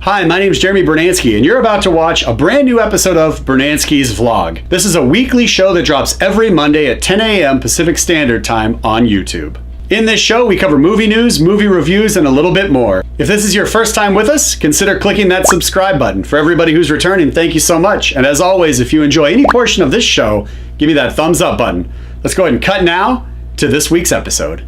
Hi, my name is Jeremy Brunansky, and you're about to watch a brand new episode of Brunansky's Vlog. This is a weekly show that drops every Monday at 10 a.m. Pacific Standard Time on YouTube. In this show, we cover movie news, movie reviews, and a little bit more. If this is your first time with us, consider clicking that subscribe button. For everybody who's returning, thank you so much. And as always, if you enjoy any portion of this show, give me that thumbs up button. Let's go ahead and cut now to this week's episode.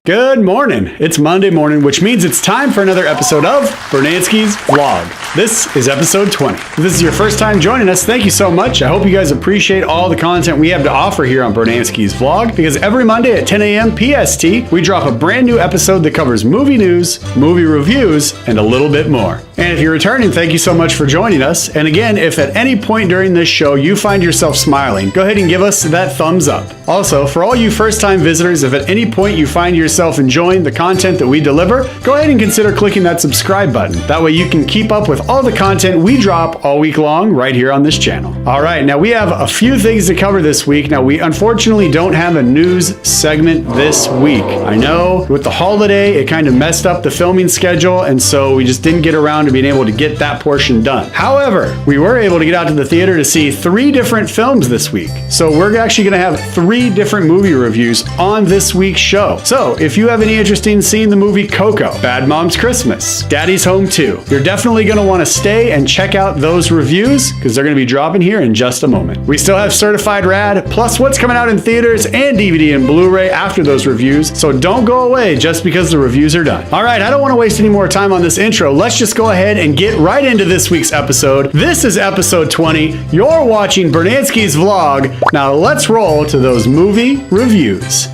Good morning. It's Monday morning, which means it's time for another episode of Brunansky's Vlog. This is episode 20. If this is your first time joining us, thank you so much. I hope you guys appreciate all the content we have to offer here on Brunansky's Vlog, because every Monday at 10 a.m. PST, we drop a brand new episode that covers movie news, movie reviews, and a little bit more. And if you're returning, thank you so much for joining us. And again, if at any point during this show you find yourself smiling, go ahead and give us that thumbs up. Also, for all you first-time visitors, if at any point you find yourself enjoying the content that we deliver, go ahead and consider clicking that subscribe button. That way you can keep up with all the content we drop all week long right here on this channel. All right, now we have a few things to cover this week. Now, we unfortunately don't have a news segment this week. I know with the holiday, it kind of messed up the filming schedule, and so we just didn't get around to being able to get that portion done. However, we were able to get out to the theater to see 3 different films this week. So we're actually gonna have 3 different movie reviews on this week's show. So if you have any interest in seeing the movie Coco, Bad Mom's Christmas, Daddy's Home 2, you're definitely gonna wanna stay and check out those reviews because they're gonna be dropping here in just a moment. We still have Certified Rad, plus what's coming out in theaters and DVD and Blu-ray after those reviews. So don't go away just because the reviews are done. All right, I don't wanna waste any more time on this intro. Let's just go ahead and get right into this week's episode. This is episode 20. You're watching Brunansky's Vlog. Now let's roll to those movie reviews.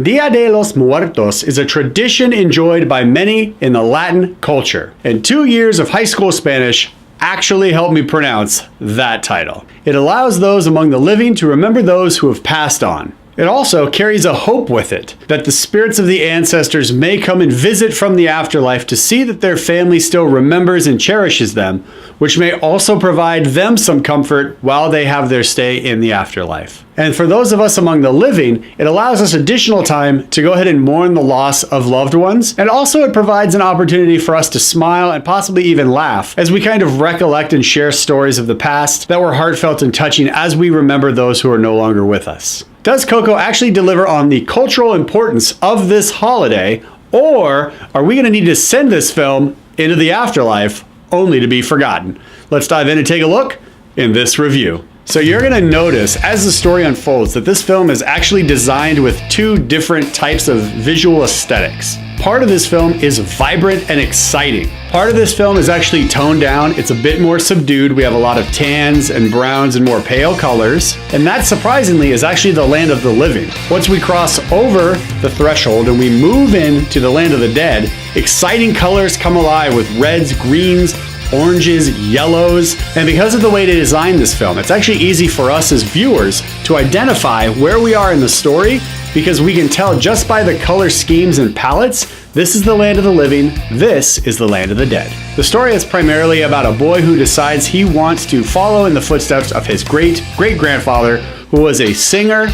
Dia de los Muertos is a tradition enjoyed by many in the Latin culture, and 2 years of high school Spanish actually helped me pronounce that title. It allows those among the living to remember those who have passed on. It also carries a hope with it that the spirits of the ancestors may come and visit from the afterlife to see that their family still remembers and cherishes them, which may also provide them some comfort while they have their stay in the afterlife. And for those of us among the living, it allows us additional time to go ahead and mourn the loss of loved ones. And also it provides an opportunity for us to smile and possibly even laugh as we kind of recollect and share stories of the past that were heartfelt and touching as we remember those who are no longer with us. Does Coco actually deliver on the cultural importance of this holiday, or are we going to need to send this film into the afterlife only to be forgotten? Let's dive in and take a look in this review. So you're going to notice as the story unfolds that this film is actually designed with 2 different types of visual aesthetics. Part of this film is vibrant and exciting. Part of this film is actually toned down. It's a bit more subdued. We have a lot of tans and browns and more pale colors. And that, surprisingly, is actually the land of the living. Once we cross over the threshold and we move into the land of the dead, exciting colors come alive with reds, greens, oranges, yellows, and because of the way they designed this film, it's actually easy for us as viewers to identify where we are in the story, because we can tell just by the color schemes and palettes, this is the land of the living, this is the land of the dead. The story is primarily about a boy who decides he wants to follow in the footsteps of his great-great-grandfather, who was a singer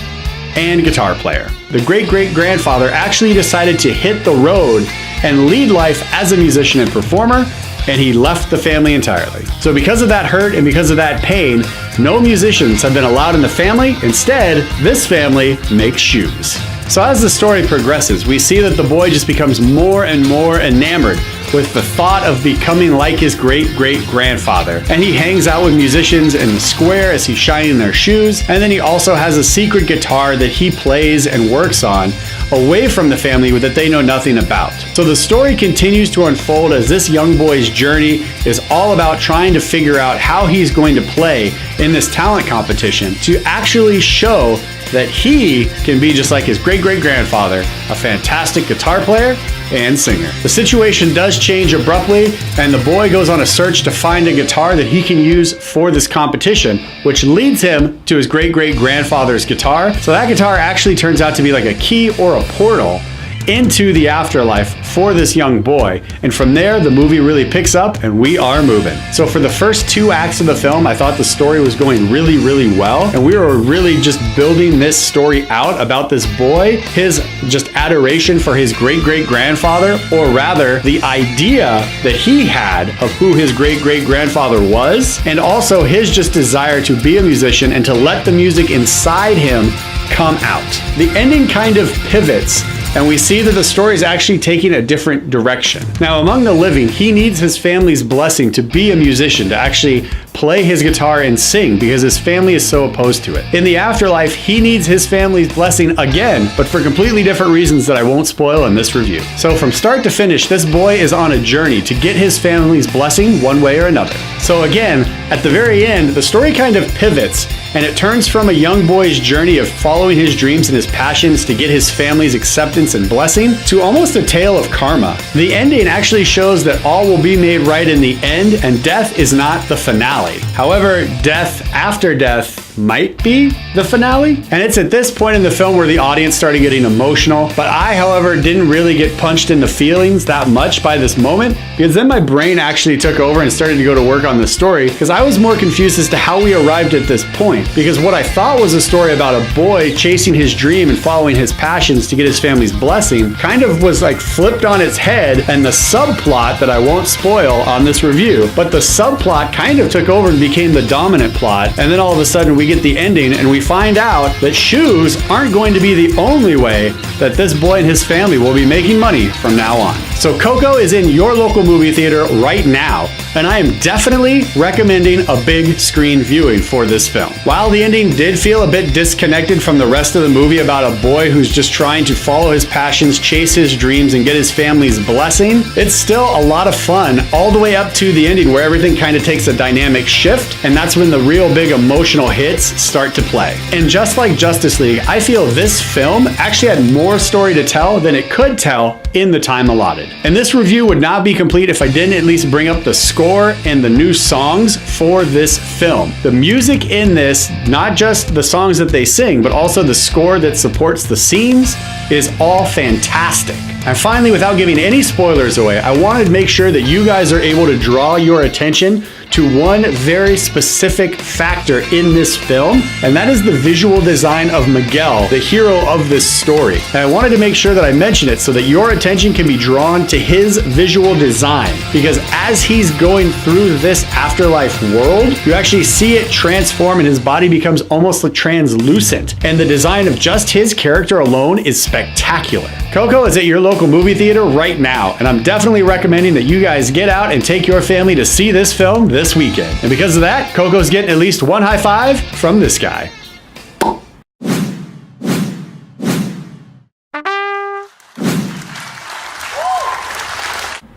and guitar player. The great-great-grandfather actually decided to hit the road and lead life as a musician and performer, and he left the family entirely. So because of that hurt and because of that pain, no musicians have been allowed in the family. Instead, this family makes shoes. So as the story progresses, we see that the boy just becomes more and more enamored with the thought of becoming like his great-great-grandfather. And he hangs out with musicians in the square as he's shining their shoes. And then he also has a secret guitar that he plays and works on away from the family that they know nothing about. So the story continues to unfold as this young boy's journey is all about trying to figure out how he's going to play in this talent competition to actually show that he can be just like his great-great-grandfather, a fantastic guitar player and singer. The situation does change abruptly, and the boy goes on a search to find a guitar that he can use for this competition, which leads him to his great-great-grandfather's guitar. So that guitar actually turns out to be like a key or a portal into the afterlife for this young boy. And from there, the movie really picks up and we are moving. So for the first 2 acts of the film, I thought the story was going really, really well. And we were really just building this story out about this boy, his just adoration for his great-great-grandfather, or rather the idea that he had of who his great-great-grandfather was, and also his just desire to be a musician and to let the music inside him come out. The ending kind of pivots, and we see that the story is actually taking a different direction. Now, among the living, he needs his family's blessing to be a musician, to actually play his guitar and sing, because his family is so opposed to it. In the afterlife, he needs his family's blessing again, but for completely different reasons that I won't spoil in this review. So from start to finish, this boy is on a journey to get his family's blessing one way or another. So again, at the very end, the story kind of pivots, and it turns from a young boy's journey of following his dreams and his passions to get his family's acceptance and blessing to almost a tale of karma. The ending actually shows that all will be made right in the end, and death is not the finale. However, death after death might be the finale. And it's at this point in the film where the audience started getting emotional. But I, however, didn't really get punched in the feelings that much by this moment, because then my brain actually took over and started to go to work on the story, because I was more confused as to how we arrived at this point. Because what I thought was a story about a boy chasing his dream and following his passions to get his family's blessing kind of was like flipped on its head, and the subplot that I won't spoil on this review, but the subplot kind of took over and became the dominant plot. And then all of a sudden we get the ending and we find out that shoes aren't going to be the only way that this boy and his family will be making money from now on. So Coco is in your local movie theater right now, and I am definitely recommending a big screen viewing for this film. While the ending did feel a bit disconnected from the rest of the movie about a boy who's just trying to follow his passions, chase his dreams, and get his family's blessing, it's still a lot of fun all the way up to the ending, where everything kind of takes a dynamic shift, and that's when the real big emotional hits start to play. And just like Justice League, I feel this film actually had more story to tell than it could tell in the time allotted. And this review would not be complete if I didn't at least bring up the score and the new songs for this film. The music in this, not just the songs that they sing, but also the score that supports the scenes, is all fantastic. And finally, without giving any spoilers away, I wanted to make sure that you guys are able to draw your attention to one very specific factor in this film, and that is the visual design of Miguel, the hero of this story. And I wanted to make sure that I mention it so that your attention can be drawn to his visual design, because as he's going through this afterlife world, you actually see it transform and his body becomes almost like translucent. And the design of just his character alone is spectacular. Coco is at your local movie theater right now, and I'm definitely recommending that you guys get out and take your family to see this film this weekend. And because of that, Coco's getting at least one high five from this guy.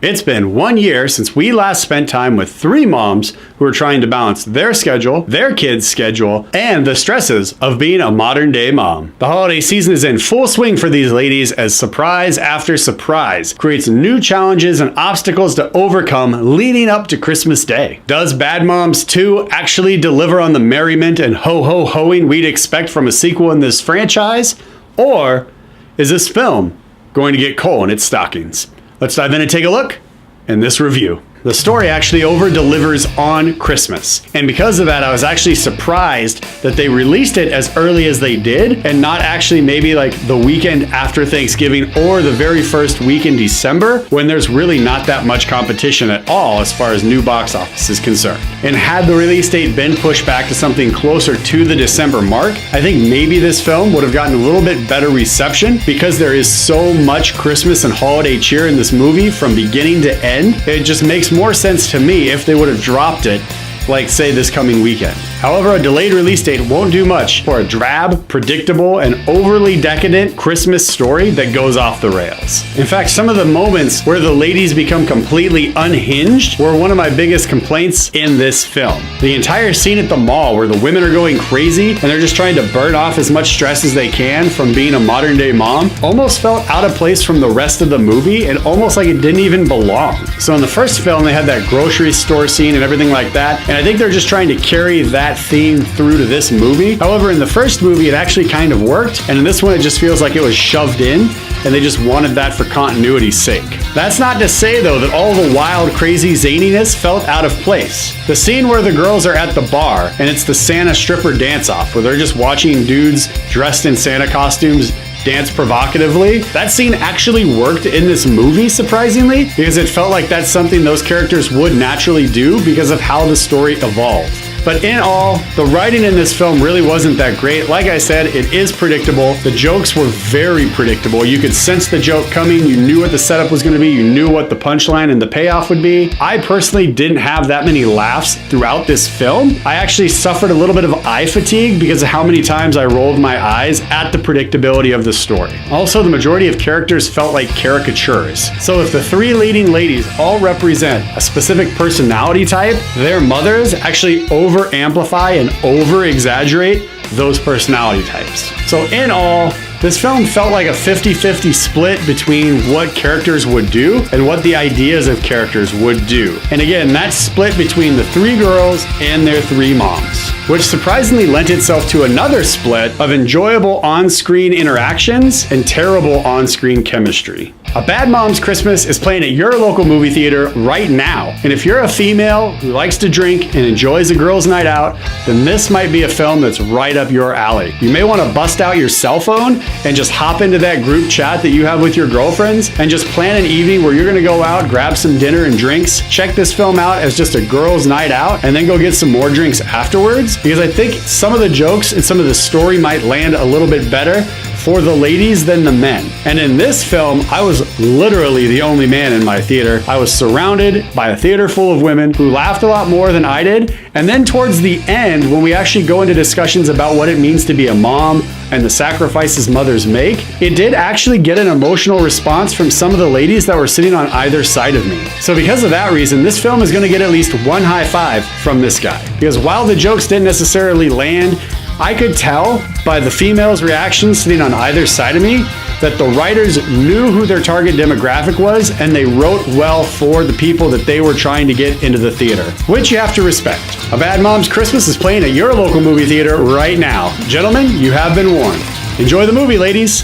It's been 1 year since we last spent time with 3 moms who are trying to balance their schedule, their kids' schedule, and the stresses of being a modern day mom. The holiday season is in full swing for these ladies as surprise after surprise creates new challenges and obstacles to overcome leading up to Christmas Day. Does Bad Moms 2 actually deliver on the merriment and ho-ho-hoing we'd expect from a sequel in this franchise? Or is this film going to get coal in its stockings? Let's dive in and take a look in this review. The story actually over-delivers on Christmas. And because of that, I was actually surprised that they released it as early as they did and not actually maybe like the weekend after Thanksgiving or the very first week in December, when there's really not that much competition at all as far as new box office is concerned. And had the release date been pushed back to something closer to the December mark, I think maybe this film would have gotten a little bit better reception, because there is so much Christmas and holiday cheer in this movie from beginning to end. It just makes more sense to me if they would have dropped it, like say this coming weekend. However, a delayed release date won't do much for a drab, predictable, and overly decadent Christmas story that goes off the rails. In fact, some of the moments where the ladies become completely unhinged were one of my biggest complaints in this film. The entire scene at the mall where the women are going crazy and they're just trying to burn off as much stress as they can from being a modern day mom almost felt out of place from the rest of the movie, and almost like it didn't even belong. So in the first film, they had that grocery store scene and everything like that, and I think they're just trying to carry that theme through to this movie. However, in the first movie, it actually kind of worked, and in this one, it just feels like it was shoved in, and they just wanted that for continuity's sake. That's not to say, though, that all the wild, crazy zaniness felt out of place. The scene where the girls are at the bar, and it's the Santa stripper dance-off, where they're just watching dudes dressed in Santa costumes dance provocatively. That scene actually worked in this movie, surprisingly, because it felt like that's something those characters would naturally do because of how the story evolved. But in all, the writing in this film really wasn't that great. Like I said, it is predictable. The jokes were very predictable. You could sense the joke coming. You knew what the setup was going to be. You knew what the punchline and the payoff would be. I personally didn't have that many laughs throughout this film. I actually suffered a little bit of eye fatigue because of how many times I rolled my eyes at the predictability of the story. Also, the majority of characters felt like caricatures. So if the three leading ladies all represent a specific personality type, their mothers actually over-amplify and over-exaggerate those personality types. So in all, this film felt like a 50-50 split between what characters would do and what the ideas of characters would do. And again, that's split between the three girls and their three moms, which surprisingly lent itself to another split of enjoyable on-screen interactions and terrible on-screen chemistry. A Bad Moms Christmas is playing at your local movie theater right now. And if you're a female who likes to drink and enjoys a girls' night out, then this might be a film that's right up your alley. You may want to bust out your cell phone and just hop into that group chat that you have with your girlfriends and just plan an evening where you're going to go out, grab some dinner and drinks, check this film out as just a girls' night out, and then go get some more drinks afterwards. Because I think some of the jokes and some of the story might land a little bit better for the ladies than the men. And in this film, I was literally the only man in my theater. I was surrounded by a theater full of women who laughed a lot more than I did. And then towards the end, when we actually go into discussions about what it means to be a mom and the sacrifices mothers make, it did actually get an emotional response from some of the ladies that were sitting on either side of me. So because of that reason, this film is gonna get at least one high five from this guy. Because while the jokes didn't necessarily land, I could tell by the females' reactions sitting on either side of me that the writers knew who their target demographic was and they wrote well for the people that they were trying to get into the theater, which you have to respect. A Bad Moms Christmas is playing at your local movie theater right now. Gentlemen, you have been warned. Enjoy the movie, ladies.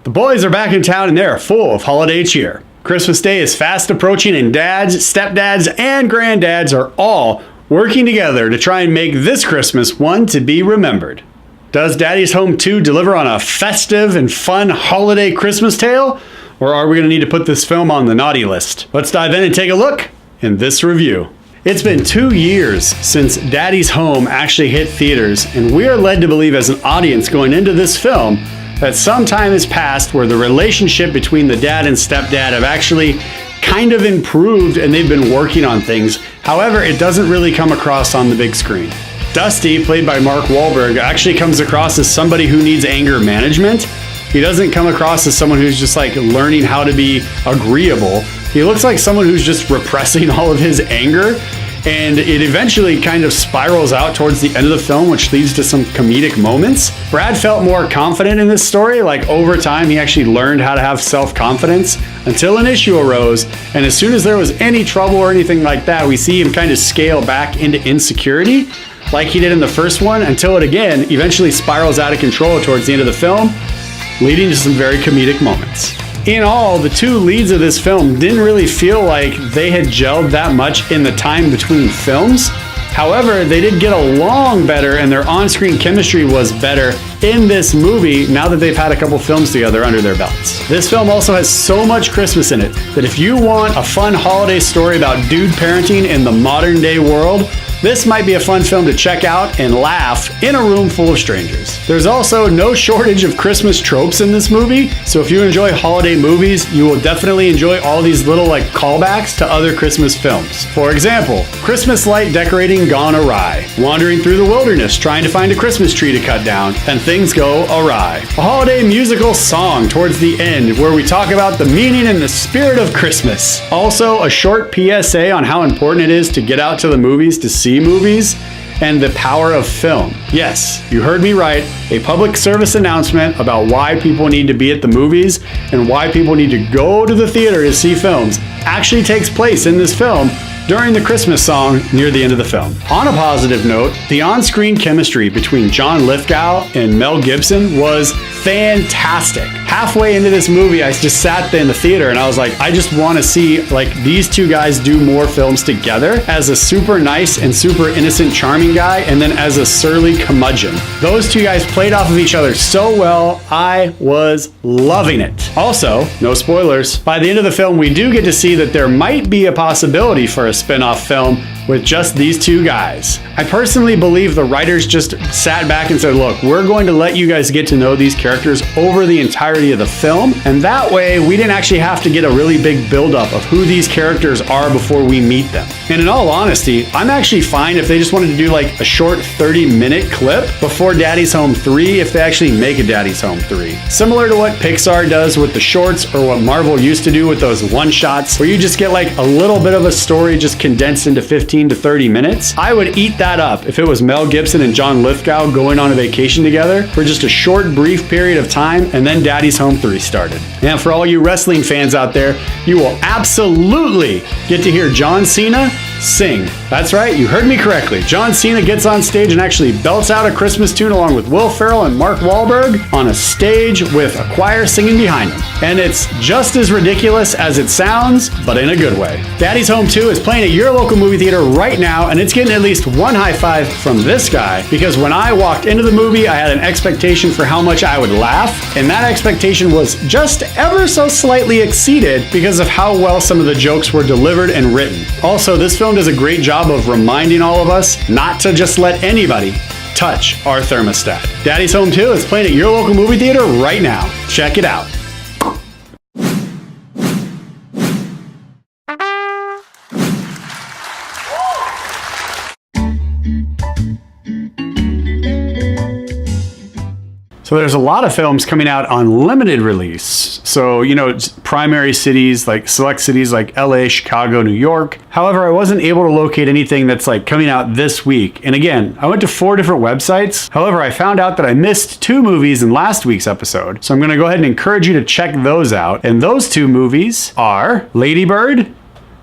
The boys are back in town and they are full of holiday cheer. Christmas Day is fast approaching and dads, stepdads, and granddads are all working together to try and make this Christmas one to be remembered. Does Daddy's Home 2 deliver on a festive and fun holiday Christmas tale? Or are we going to need to put this film on the naughty list? Let's dive in and take a look in this review. It's been 2 years since Daddy's Home actually hit theaters, and we are led to believe as an audience going into this film that some time has passed where the relationship between the dad and stepdad have actually kind of improved and they've been working on things. However, it doesn't really come across on the big screen. Dusty, played by Mark Wahlberg, actually comes across as somebody who needs anger management. He doesn't come across as someone who's just like learning how to be agreeable. He looks like someone who's just repressing all of his anger. And it eventually kind of spirals out towards the end of the film, which leads to some comedic moments. Brad felt more confident in this story. Like over time, he actually learned how to have self-confidence until an issue arose. And as soon as there was any trouble or anything like that, we see him kind of scale back into insecurity like he did in the first one until it again eventually spirals out of control towards the end of the film, leading to some very comedic moments. In all, the two leads of this film didn't really feel like they had gelled that much in the time between films. However, they did get along better and their on-screen chemistry was better in this movie now that they've had a couple films together under their belts. This film also has so much Christmas in it that if you want a fun holiday story about dude parenting in the modern day world, this might be a fun film to check out and laugh in a room full of strangers. There's also no shortage of Christmas tropes in this movie, so if you enjoy holiday movies, you will definitely enjoy all these little like callbacks to other Christmas films. For example, Christmas light decorating gone awry, wandering through the wilderness trying to find a Christmas tree to cut down, and things go awry. A holiday musical song towards the end where we talk about the meaning and the spirit of Christmas. Also, a short PSA on how important it is to get out to the movies to see movies. and the power of film. Yes, you heard me right. A public service announcement about why people need to be at the movies and why people need to go to the theater to see films actually takes place in this film during the Christmas song near the end of the film. On a positive note, the on-screen chemistry between John Lithgow and Mel Gibson was fantastic. Halfway into this movie, I just sat there in the theater and I was like, I just want to see like these two guys do more films together, as a super nice and super innocent, charming guy, and then as a surly curmudgeon. Those two guys played off of each other so well, I was loving it. Also, no spoilers, by the end of the film, we do get to see that there might be a possibility for a spin-off film with just these two guys. I personally believe the writers just sat back and said, look, we're going to let you guys get to know these characters over the entirety of the film, and that way we didn't actually have to get a really big buildup of who these characters are before we meet them. And in all honesty, I'm actually fine if they just wanted to do like a short 30-minute clip before Daddy's Home 3, if they actually make a Daddy's Home 3. Similar to what Pixar does with the shorts, or what Marvel used to do with those one-shots, where you just get like a little bit of a story just condensed into 15 to 30 minutes. I would eat that up if it was Mel Gibson and John Lithgow going on a vacation together for just a short, brief period of time, and then Daddy's Home 3 started. And for all you wrestling fans out there, you will absolutely get to hear John Cena sing. That's right, you heard me correctly. John Cena gets on stage and actually belts out a Christmas tune along with Will Ferrell and Mark Wahlberg on a stage with a choir singing behind him. And it's just as ridiculous as it sounds, but in a good way. Daddy's Home 2 is playing at your local movie theater right now, and it's getting at least one high five from this guy, because when I walked into the movie, I had an expectation for how much I would laugh, and that expectation was just ever so slightly exceeded because of how well some of the jokes were delivered and written. Also, this film does a great job of reminding all of us not to just let anybody touch our thermostat. Daddy's Home 2 is playing at your local movie theater right now. Check it out. So there's a lot of films coming out on limited release. So, you know, primary cities, like select cities like LA, Chicago, New York. However, I wasn't able to locate anything that's like coming out this week. And again, I went to 4 different websites. However, I found out that I missed 2 movies in last week's episode. So I'm going to go ahead and encourage you to check those out. And those 2 movies are Lady Bird,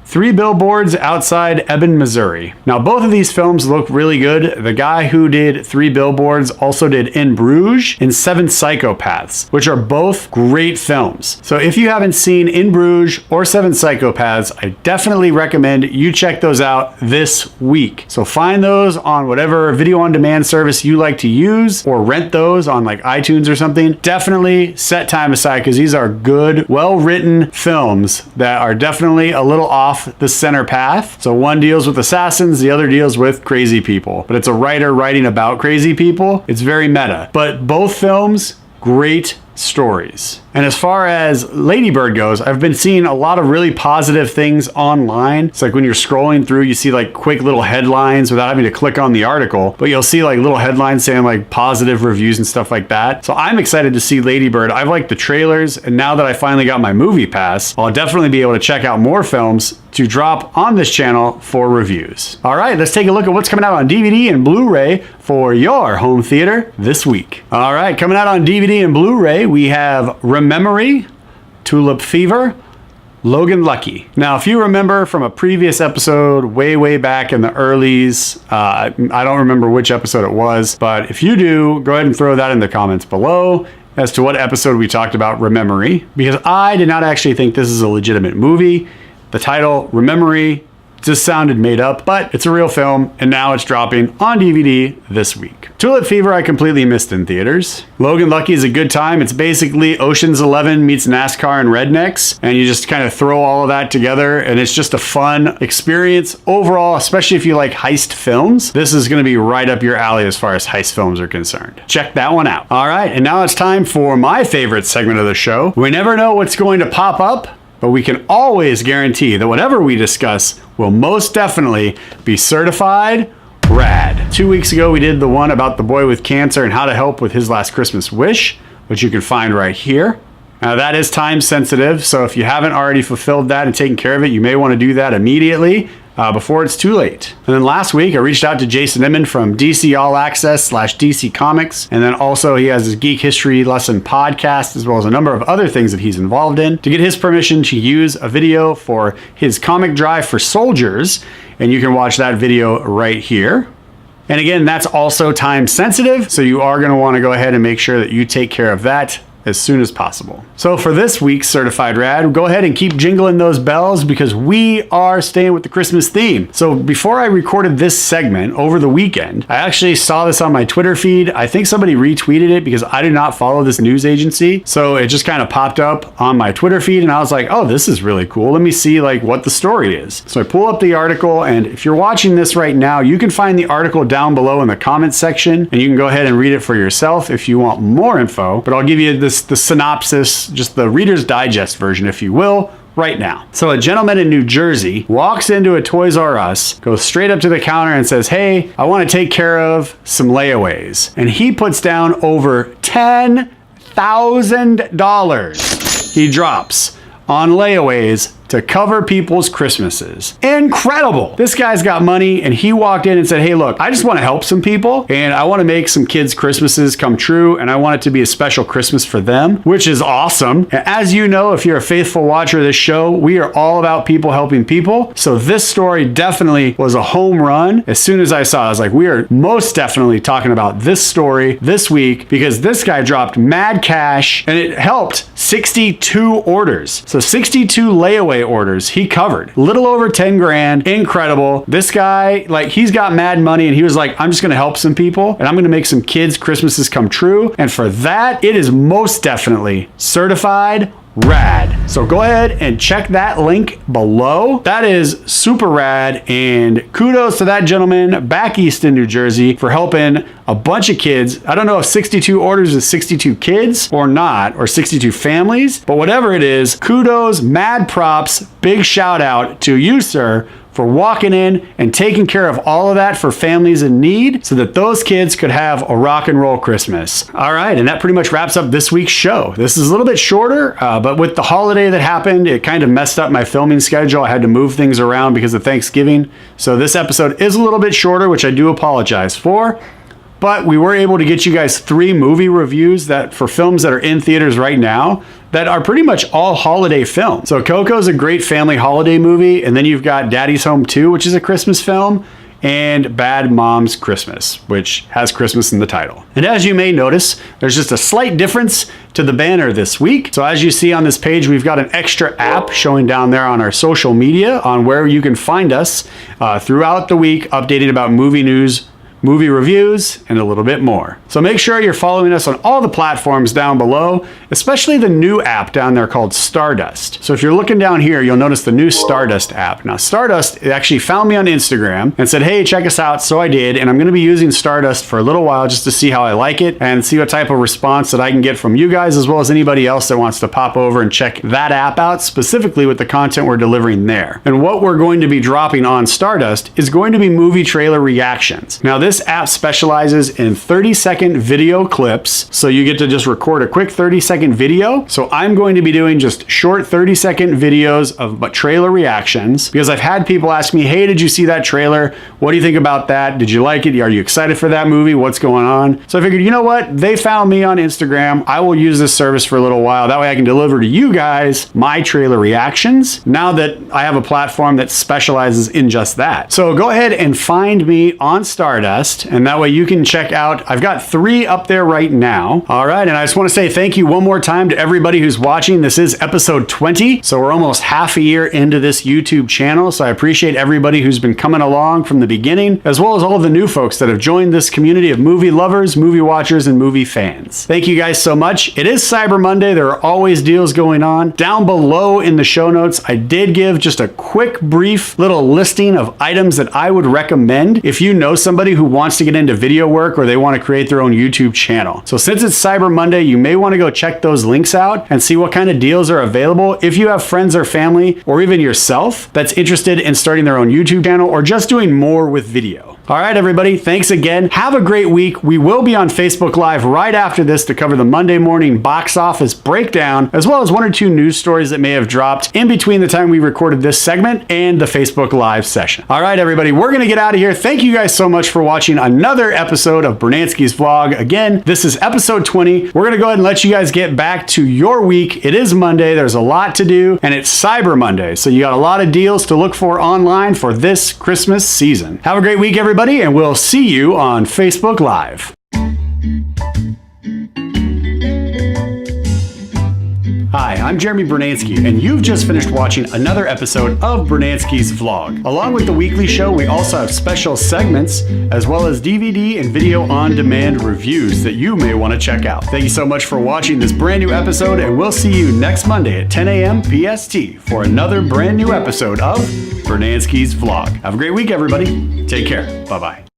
3 Billboards Outside Ebbing, Missouri. Now, both of these films look really good. The guy who did 3 Billboards also did In Bruges and 7 Psychopaths, which are both great films. So if you haven't seen In Bruges or 7 Psychopaths, I definitely recommend you check those out this week. So find those on whatever video on demand service you like to use, or rent those on like iTunes or something. Definitely set time aside, because these are good, well-written films that are definitely a little off the center path. So one deals with assassins, the other deals with crazy people. But it's a writer writing about crazy people. It's very meta. But both films, great stories. And as far as Lady Bird goes, I've been seeing a lot of really positive things online. It's like when you're scrolling through, you see like quick little headlines without having to click on the article, but you'll see like little headlines saying like positive reviews and stuff like that. So I'm excited to see Lady Bird. I've liked the trailers, and now that I finally got my movie pass, I'll definitely be able to check out more films to drop on this channel for reviews. All right, let's take a look at what's coming out on DVD and Blu-ray for your home theater this week. All right, coming out on DVD and Blu-ray, we have Rememory, Tulip Fever, Logan Lucky. Now, if you remember from a previous episode way back in the earlies, I don't remember which episode it was, but if you do, go ahead and throw that in the comments below as to what episode we talked about Rememory, because I did not actually think this is a legitimate movie. The title, Rememory, just sounded made up, but it's a real film, and now it's dropping on DVD this week. Tulip Fever I completely missed in theaters. Logan Lucky is a good time. It's basically Ocean's 11 meets NASCAR and rednecks, and you just kind of throw all of that together, and it's just a fun experience overall, especially if you like heist films. This is going to be right up your alley as far as heist films are concerned. Check that one out. All right, and now it's time for my favorite segment of the show. We never know what's going to pop up, but we can always guarantee that whatever we discuss will most definitely be certified rad. 2 weeks ago, we did the one about the boy with cancer and how to help with his last Christmas wish, which you can find right here. Now that is time sensitive, so if you haven't already fulfilled that and taken care of it, you may want to do that immediately. before it's too late. And then last week, I reached out to Jason Inman from DC All Access / DC Comics. And then also he has his Geek History Lesson podcast, as well as a number of other things that he's involved in, to get his permission to use a video for his comic drive for soldiers. And you can watch that video right here. And again, that's also time sensitive, so you are going to want to go ahead and make sure that you take care of that as soon as possible. So for this week's Certified Rad, go ahead and keep jingling those bells because we are staying with the Christmas theme. So before I recorded this segment over the weekend, I actually saw this on my Twitter feed. I think somebody retweeted it because I do not follow this news agency. So it just kind of popped up on my Twitter feed and I was like, oh, this is really cool. Let me see like what the story is. So I pull up the article, and if you're watching this right now, you can find the article down below in the comments section and you can go ahead and read it for yourself if you want more info, but I'll give you the synopsis, just the Reader's Digest version, if you will, right now. So a gentleman in New Jersey walks into a Toys R Us, goes straight up to the counter and says, hey, I want to take care of some layaways. And he puts down over $10,000 he drops on layaways to cover people's Christmases. Incredible. This guy's got money and he walked in and said, hey, look, I just want to help some people and I want to make some kids' Christmases come true and I want it to be a special Christmas for them, which is awesome. And as you know, if you're a faithful watcher of this show, we are all about people helping people. So this story definitely was a home run. As soon as I saw it, I was like, we are most definitely talking about this story this week because this guy dropped mad cash and it helped 62 orders. So 62 layaway orders he covered. Little over 10 grand. Incredible. This guy, like, he's got mad money and he was like, I'm just going to help some people and I'm going to make some kids' Christmases come true. And for that, it is most definitely certified rad. So go ahead and check that link below. That is super rad, and kudos to that gentleman back east in New Jersey for helping a bunch of kids. I don't know if 62 orders is 62 kids or not, or 62 families, but whatever it is, kudos, mad props, big shout out to you, sir, for walking in and taking care of all of that for families in need so that those kids could have a rock and roll Christmas. All right, and that pretty much wraps up this week's show. This is a little bit shorter, but with the holiday that happened, it kind of messed up my filming schedule. I had to move things around because of Thanksgiving. So this episode is a little bit shorter, which I do apologize for. But we were able to get you guys 3 movie reviews that for films that are in theaters right now that are pretty much all holiday films. So Coco is a great family holiday movie, and then you've got Daddy's Home 2, which is a Christmas film, and Bad Moms Christmas, which has Christmas in the title. And as you may notice, there's just a slight difference to the banner this week. So as you see on this page, we've got an extra app showing down there on our social media on where you can find us throughout the week, updating about movie news, movie reviews, and a little bit more. So make sure you're following us on all the platforms down below, especially the new app down there called Stardust. So if you're looking down here, you'll notice the new Stardust app. Now Stardust actually found me on Instagram and said, hey, check us out. So I did, and I'm gonna be using Stardust for a little while just to see how I like it and see what type of response that I can get from you guys, as well as anybody else that wants to pop over and check that app out, specifically with the content we're delivering there. And what we're going to be dropping on Stardust is going to be movie trailer reactions. Now this app specializes in 30-second video clips, so you get to just record a quick 30-second video. So I'm going to be doing just short 30-second videos of trailer reactions because I've had people ask me, hey, did you see that trailer? What do you think about that? Did you like it? Are you excited for that movie? What's going on? So I figured, you know what? They found me on Instagram. I will use this service for a little while. That way I can deliver to you guys my trailer reactions now that I have a platform that specializes in just that. So go ahead and find me on Stardust, and that way you can check out. I've got 3 up there right now. All right, and I just want to say thank you one more time to everybody who's watching. This is episode 20, so we're almost half a year into this YouTube channel, so I appreciate everybody who's been coming along from the beginning, as well as all of the new folks that have joined this community of movie lovers, movie watchers, and movie fans. Thank you guys so much. It is Cyber Monday. There are always deals going on. Down below in the show notes, I did give just a quick, brief little listing of items that I would recommend if you know somebody who wants to get into video work or they want to create their own YouTube channel. So since it's Cyber Monday, you may want to go check those links out and see what kind of deals are available if you have friends or family or even yourself that's interested in starting their own YouTube channel or just doing more with video. All right, everybody, thanks again. Have a great week. We will be on Facebook Live right after this to cover the Monday morning box office breakdown, as well as 1 or 2 news stories that may have dropped in between the time we recorded this segment and the Facebook Live session. All right, everybody, we're going to get out of here. Thank you guys so much for watching another episode of Brunansky's Vlog. Again, this is episode 20. We're going to go ahead and let you guys get back to your week. It is Monday. There's a lot to do, and it's Cyber Monday. So you got a lot of deals to look for online for this Christmas season. Have a great week, everybody, and we'll see you on Facebook Live. Hi, I'm Jeremy Brunansky, and you've just finished watching another episode of Brunansky's Vlog. Along with the weekly show, we also have special segments, as well as DVD and video on-demand reviews that you may want to check out. Thank you so much for watching this brand new episode, and we'll see you next Monday at 10 a.m. PST for another brand new episode of Brunansky's Vlog. Have a great week, everybody. Take care. Bye-bye.